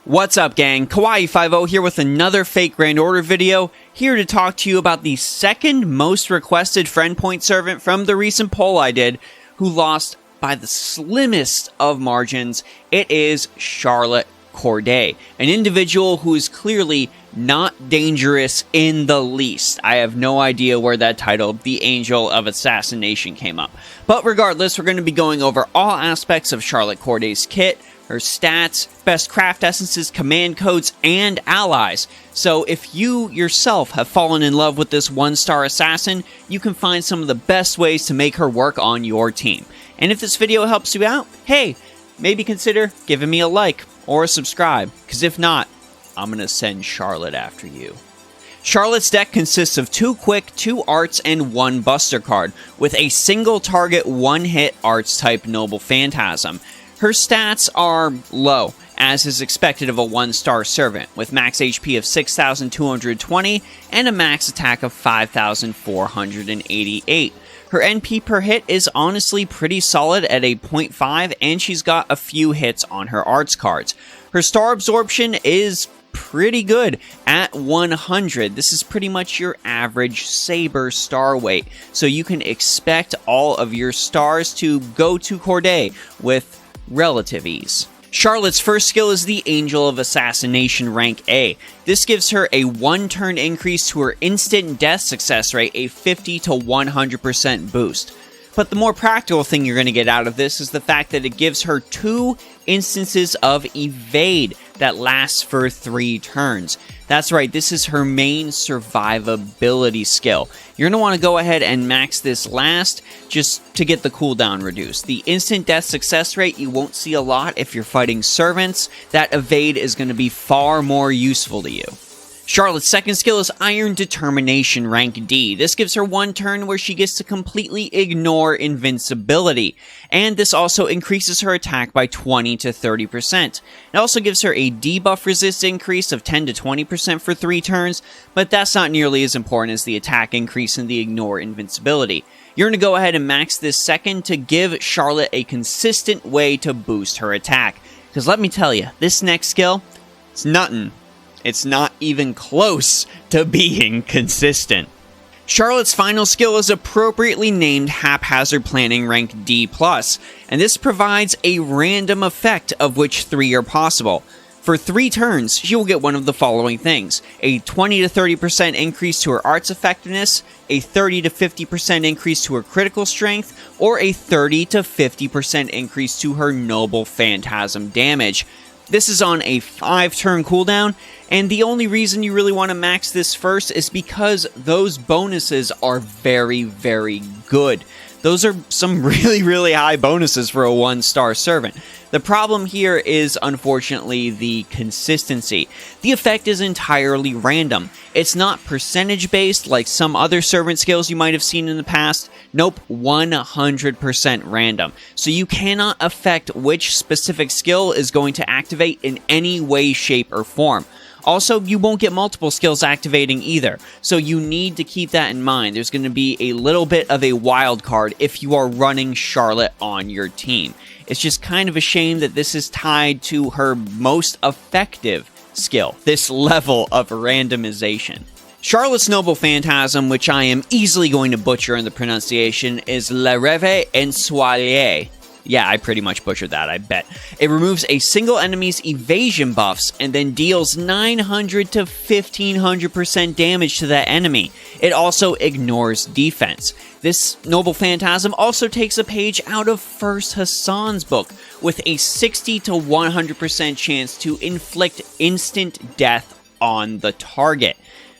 What's up, gang? Kawaii50 here with another fake Grand Order video, here to talk to you about the second most requested friend point servant from the recent poll I did, who lost by the slimmest of margins. It is Charlotte Corday, an individual who is clearly not dangerous in the least. I have no idea where that title, The Angel of Assassination, came up. But regardless, we're going to be going over all aspects of Charlotte Corday's kit, her stats, best craft essences, command codes, and allies. So if you yourself have fallen in love with this one-star assassin, you can find some of the best ways to make her work on your team. And if this video helps you out, hey, maybe consider giving me a like or a subscribe, because if not, I'm going to send Charlotte after you. Charlotte's deck consists of 2 quick, 2 arts, and 1 buster card, with a single target, 1-hit arts type Noble Phantasm. Her stats are low, as is expected of a 1-star servant, with max HP of 6,220 and a max attack of 5,488. Her NP per hit is honestly pretty solid at a 0.5, and she's got a few hits on her arts cards. Her star absorption is pretty good at 100. This is pretty much your average Saber star weight, so you can expect all of your stars to go to Corday with relative ease. Charlotte's first skill is the Angel of Assassination rank A. This gives her a 1-turn increase to her instant death success rate, a 50 to 100% boost. But the more practical thing you're going to get out of this is the fact that it gives her 2 instances of evade that lasts for 3 turns. That's right, this is her main survivability skill. You're going to want to go ahead and max this last just to get the cooldown reduced. The instant death success rate you won't see a lot if you're fighting servants. That evade is going to be far more useful to you. Charlotte's second skill is Iron Determination rank D. This gives her 1 turn where she gets to completely ignore invincibility, and this also increases her attack by 20 to 30%. It also gives her a debuff resist increase of 10 to 20% for 3 turns, but that's not nearly as important as the attack increase and the ignore invincibility. You're going to go ahead and max this second to give Charlotte a consistent way to boost her attack, because let me tell you, this next skill, it's nothing. It's not even close to being consistent. Charlotte's final skill is appropriately named Haphazard Planning rank D+, and this provides a random effect of which 3 are possible. For 3 turns, she will get one of the following things: a 20 to 30% increase to her arts effectiveness, a 30 to 50% increase to her critical strength, or a 30 to 50% increase to her Noble Phantasm damage. This is on a 5-turn cooldown, and the only reason you really want to max this first is because those bonuses are very, very good. Those are some really high bonuses for a 1-star servant. The problem here is, unfortunately, the consistency. The effect is entirely random. It's not percentage-based like some other servant skills you might have seen in the past. Nope, 100% random. So you cannot affect which specific skill is going to activate in any way, shape, or form. Also, you won't get multiple skills activating either, so you need to keep that in mind. There's going to be a little bit of a wild card if you are running Charlotte on your team. It's just kind of a shame that this is tied to her most effective skill, this level of randomization. Charlotte's Noble Phantasm, which I am easily going to butcher in the pronunciation, is Le Rêve Ensoleillé. Yeah, I pretty much butchered that, I bet. It removes a single enemy's evasion buffs and then deals 900 to 1500% damage to that enemy. It also ignores defense. This Noble Phantasm also takes a page out of First Hassan's book, with a 60 to 100% chance to inflict instant death on the target.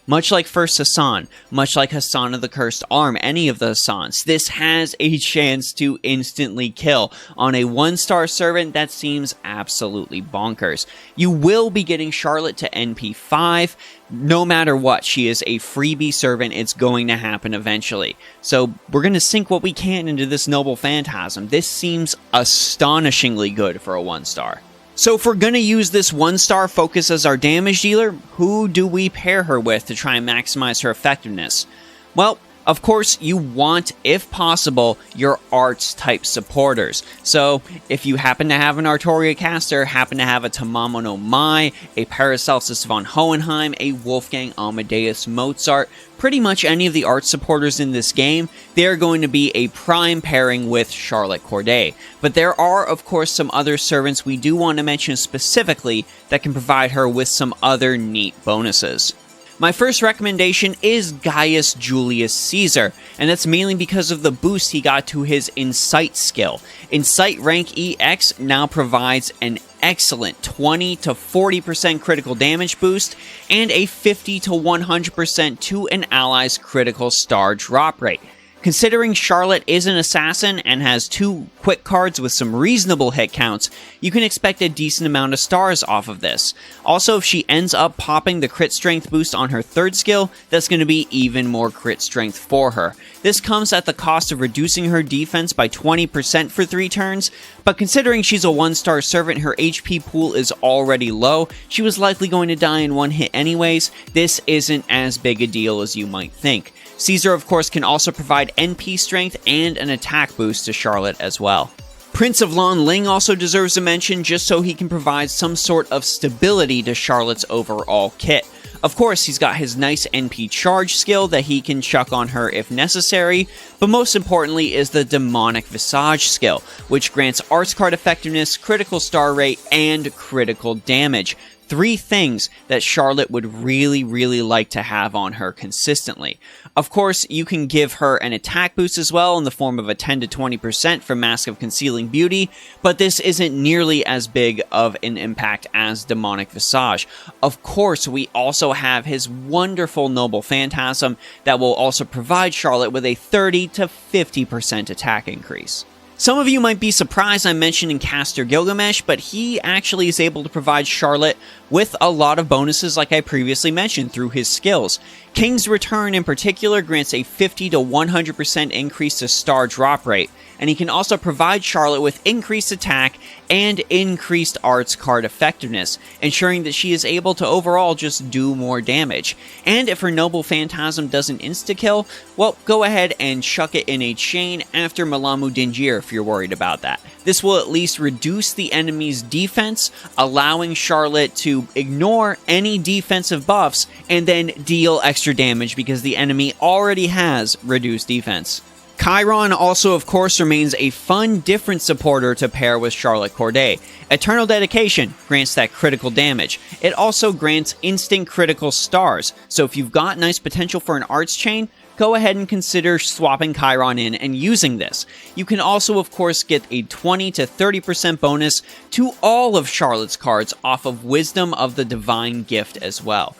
Much like First Hassan, much like Hassan of the Cursed Arm, any of the Hassans, this has a chance to instantly kill. On a 1-star servant, that seems absolutely bonkers. You will be getting Charlotte to NP 5. No matter what, she is a freebie servant. It's going to happen eventually. So we're going to sink what we can into this Noble Phantasm. This seems astonishingly good for a 1-star. So if we're going to use this 1-star focus as our damage dealer, who do we pair her with to try and maximize her effectiveness? Well, Of course, you want, if possible, your arts type supporters. So, if you happen to have an Artoria caster, happen to have a Tamamo no Mai, a Paracelsus von Hohenheim, a Wolfgang Amadeus Mozart, pretty much any of the art supporters in this game, they're going to be a prime pairing with Charlotte Corday. But there are, of course, some other servants we do want to mention specifically that can provide her with some other neat bonuses. My first recommendation is Gaius Julius Caesar, and that's mainly because of the boost he got to his Insight skill. Insight rank EX now provides an excellent 20 to 40% critical damage boost and a 50 to 100% to an ally's critical star drop rate. Considering Charlotte is an assassin and has 2 quick cards with some reasonable hit counts, you can expect a decent amount of stars off of this. Also, if she ends up popping the crit strength boost on her 3rd skill, that's going to be even more crit strength for her. This comes at the cost of reducing her defense by 20% for 3 turns, but considering she's a 1-star servant, her HP pool is already low, she was likely going to die in 1 hit anyways, this isn't as big a deal as you might think. Caesar, of course, can also provide NP strength and an attack boost to Charlotte as well. Prince of Lan Ling also deserves a mention just so he can provide some sort of stability to Charlotte's overall kit. Of course, he's got his nice NP charge skill that he can chuck on her if necessary, but most importantly is the Demonic Visage skill, which grants arts card effectiveness, critical star rate, and critical damage. 3 things that Charlotte would really like to have on her consistently. Of course, you can give her an attack boost as well in the form of a 10 to 20% for Mask of Concealing Beauty, but this isn't nearly as big of an impact as Demonic Visage. Of course, we also have his wonderful Noble Phantasm that will also provide Charlotte with a 30 to 50% attack increase. Some of you might be surprised I'm mentioning Caster Gilgamesh, but he actually is able to provide Charlotte with a lot of bonuses like I previously mentioned through his skills. King's Return in particular grants a 50 to 100% increase to star drop rate, and he can also provide Charlotte with increased attack and increased arts card effectiveness, ensuring that she is able to overall just do more damage. And if her Noble Phantasm doesn't insta-kill, well, go ahead and chuck it in a chain after Malamu Dingir if you're worried about that. This will at least reduce the enemy's defense, allowing Charlotte to ignore any defensive buffs and then deal extra damage because the enemy already has reduced defense. Chiron also, of course, remains a fun, different supporter to pair with Charlotte Corday. Eternal Dedication grants that critical damage. It also grants instant critical stars, so if you've got nice potential for an arts chain, go ahead and consider swapping Chiron in and using this. You can also, of course, get a 20 to 30% bonus to all of Charlotte's cards off of Wisdom of the Divine Gift as well.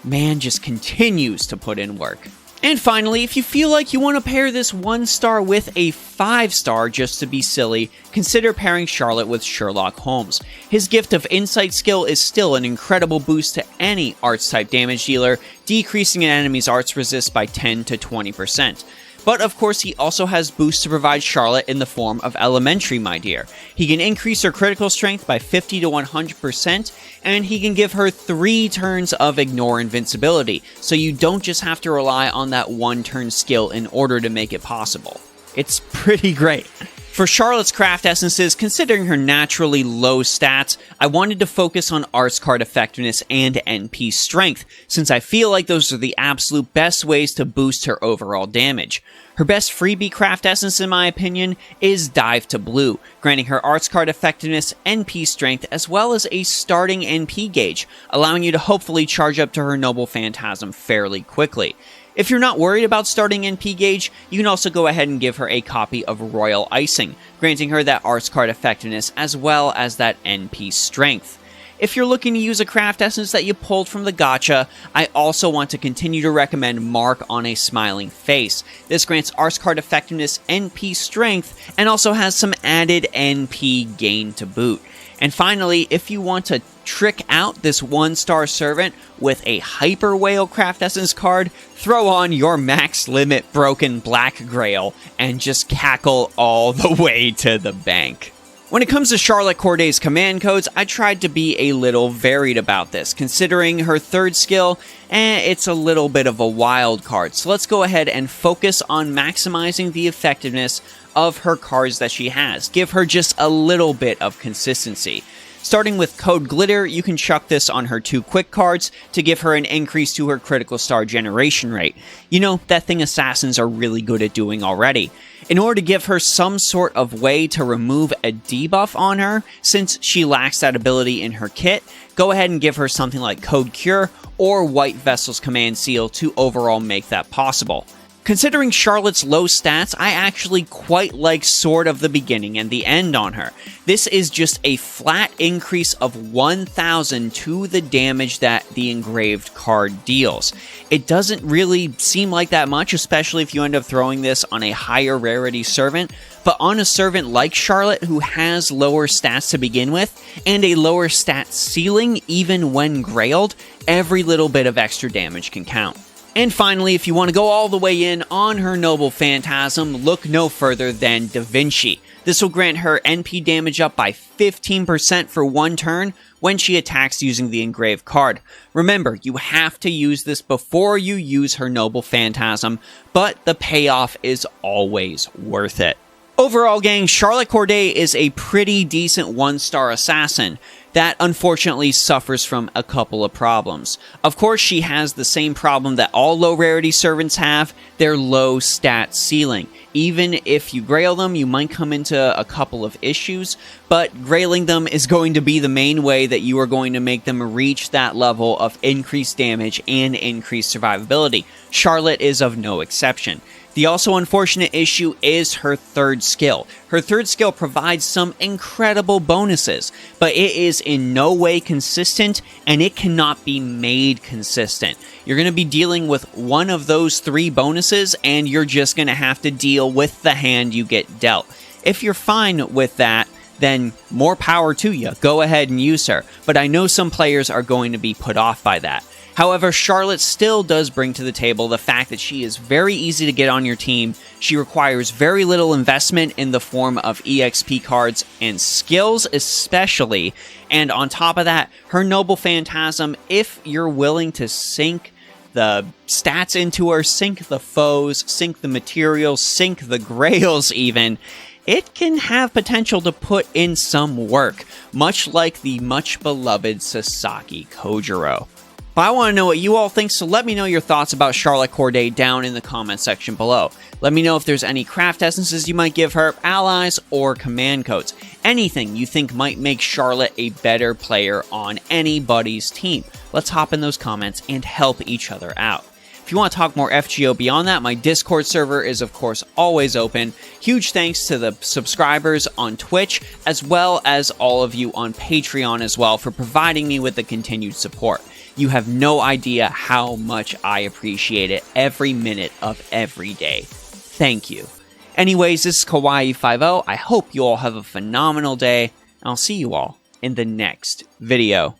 Man just continues to put in work. And finally, if you feel like you want to pair this 1-star with a 5-star just to be silly, consider pairing Charlotte with Sherlock Holmes. His Gift of Insight skill is still an incredible boost to any arts-type damage dealer, decreasing an enemy's arts resist by 10 to 20%. But of course, he also has boosts to provide Charlotte in the form of Elementary, my dear. He can increase her critical strength by 50 to 100%, and he can give her 3 turns of Ignore Invincibility, so you don't just have to rely on that 1-turn skill in order to make it possible. It's pretty great. For Charlotte's craft essences, considering her naturally low stats, I wanted to focus on arts card effectiveness and NP strength, since I feel like those are the absolute best ways to boost her overall damage. Her best freebie craft essence, in my opinion, is Dive to Blue, granting her arts card effectiveness, NP strength, as well as a starting NP gauge, allowing you to hopefully charge up to her Noble Phantasm fairly quickly. If you're not worried about starting NP gauge, you can also go ahead and give her a copy of Royal Icing, granting her that arts card effectiveness as well as that NP strength. If you're looking to use a craft essence that you pulled from the gacha, I also want to continue to recommend Mark on a Smiling Face. This grants arts card effectiveness, NP strength, and also has some added NP gain to boot. And finally, if you want to trick out this 1-star servant with a Hyper Whale Craft Essence card, throw on your max limit Broken Black Grail and just cackle all the way to the bank. When it comes to Charlotte Corday's command codes, I tried to be a little varied about this. Considering her third skill, it's a little bit of a wild card. So let's go ahead and focus on maximizing the effectiveness of her cards that she has. Give her just a little bit of consistency. Starting with Code Glitter, you can chuck this on her 2 quick cards to give her an increase to her critical star generation rate. You know, that thing assassins are really good at doing already. In order to give her some sort of way to remove a debuff on her, since she lacks that ability in her kit, go ahead and give her something like Code Cure or White Vessel's Command Seal to overall make that possible. Considering Charlotte's low stats, I actually quite like sort of the beginning and the end on her. This is just a flat increase of 1,000 to the damage that the engraved card deals. It doesn't really seem like that much, especially if you end up throwing this on a higher rarity servant, but on a servant like Charlotte who has lower stats to begin with, and a lower stat ceiling even when grailed, every little bit of extra damage can count. And finally, if you want to go all the way in on her Noble Phantasm, look no further than Da Vinci. This will grant her NP damage up by 15% for 1 turn when she attacks using the engraved card. Remember, you have to use this before you use her Noble Phantasm, but the payoff is always worth it. Overall, gang, Charlotte Corday is a pretty decent 1-star assassin that unfortunately suffers from a couple of problems. Of course, she has the same problem that all low rarity servants have, their low stat ceiling. Even if you grail them, you might come into a couple of issues, but grailing them is going to be the main way that you are going to make them reach that level of increased damage and increased survivability. Charlotte is of no exception. The also unfortunate issue is her third skill. Her third skill provides some incredible bonuses, but it is in no way consistent, and it cannot be made consistent. You're going to be dealing with one of those 3 bonuses, and you're just going to have to deal with the hand you get dealt. If you're fine with that, then more power to you. Go ahead and use her, but I know some players are going to be put off by that. However, Charlotte still does bring to the table the fact that she is very easy to get on your team, she requires very little investment in the form of EXP cards and skills especially, and on top of that, her Noble Phantasm, if you're willing to sink the stats into her, sink the foes, sink the materials, sink the grails even, it can have potential to put in some work, much like the much beloved Sasaki Kojiro. But I want to know what you all think, so let me know your thoughts about Charlotte Corday down in the comment section below. Let me know if there's any craft essences you might give her, allies, or command codes. Anything you think might make Charlotte a better player on anybody's team. Let's hop in those comments and help each other out. If you want to talk more FGO beyond that, my Discord server is of course always open. Huge thanks to the subscribers on Twitch, as well as all of you on Patreon as well for providing me with the continued support. You have no idea how much I appreciate it every minute of every day. Thank you. Anyways, this is Kawaii50. I hope you all have a phenomenal day, and I'll see you all in the next video.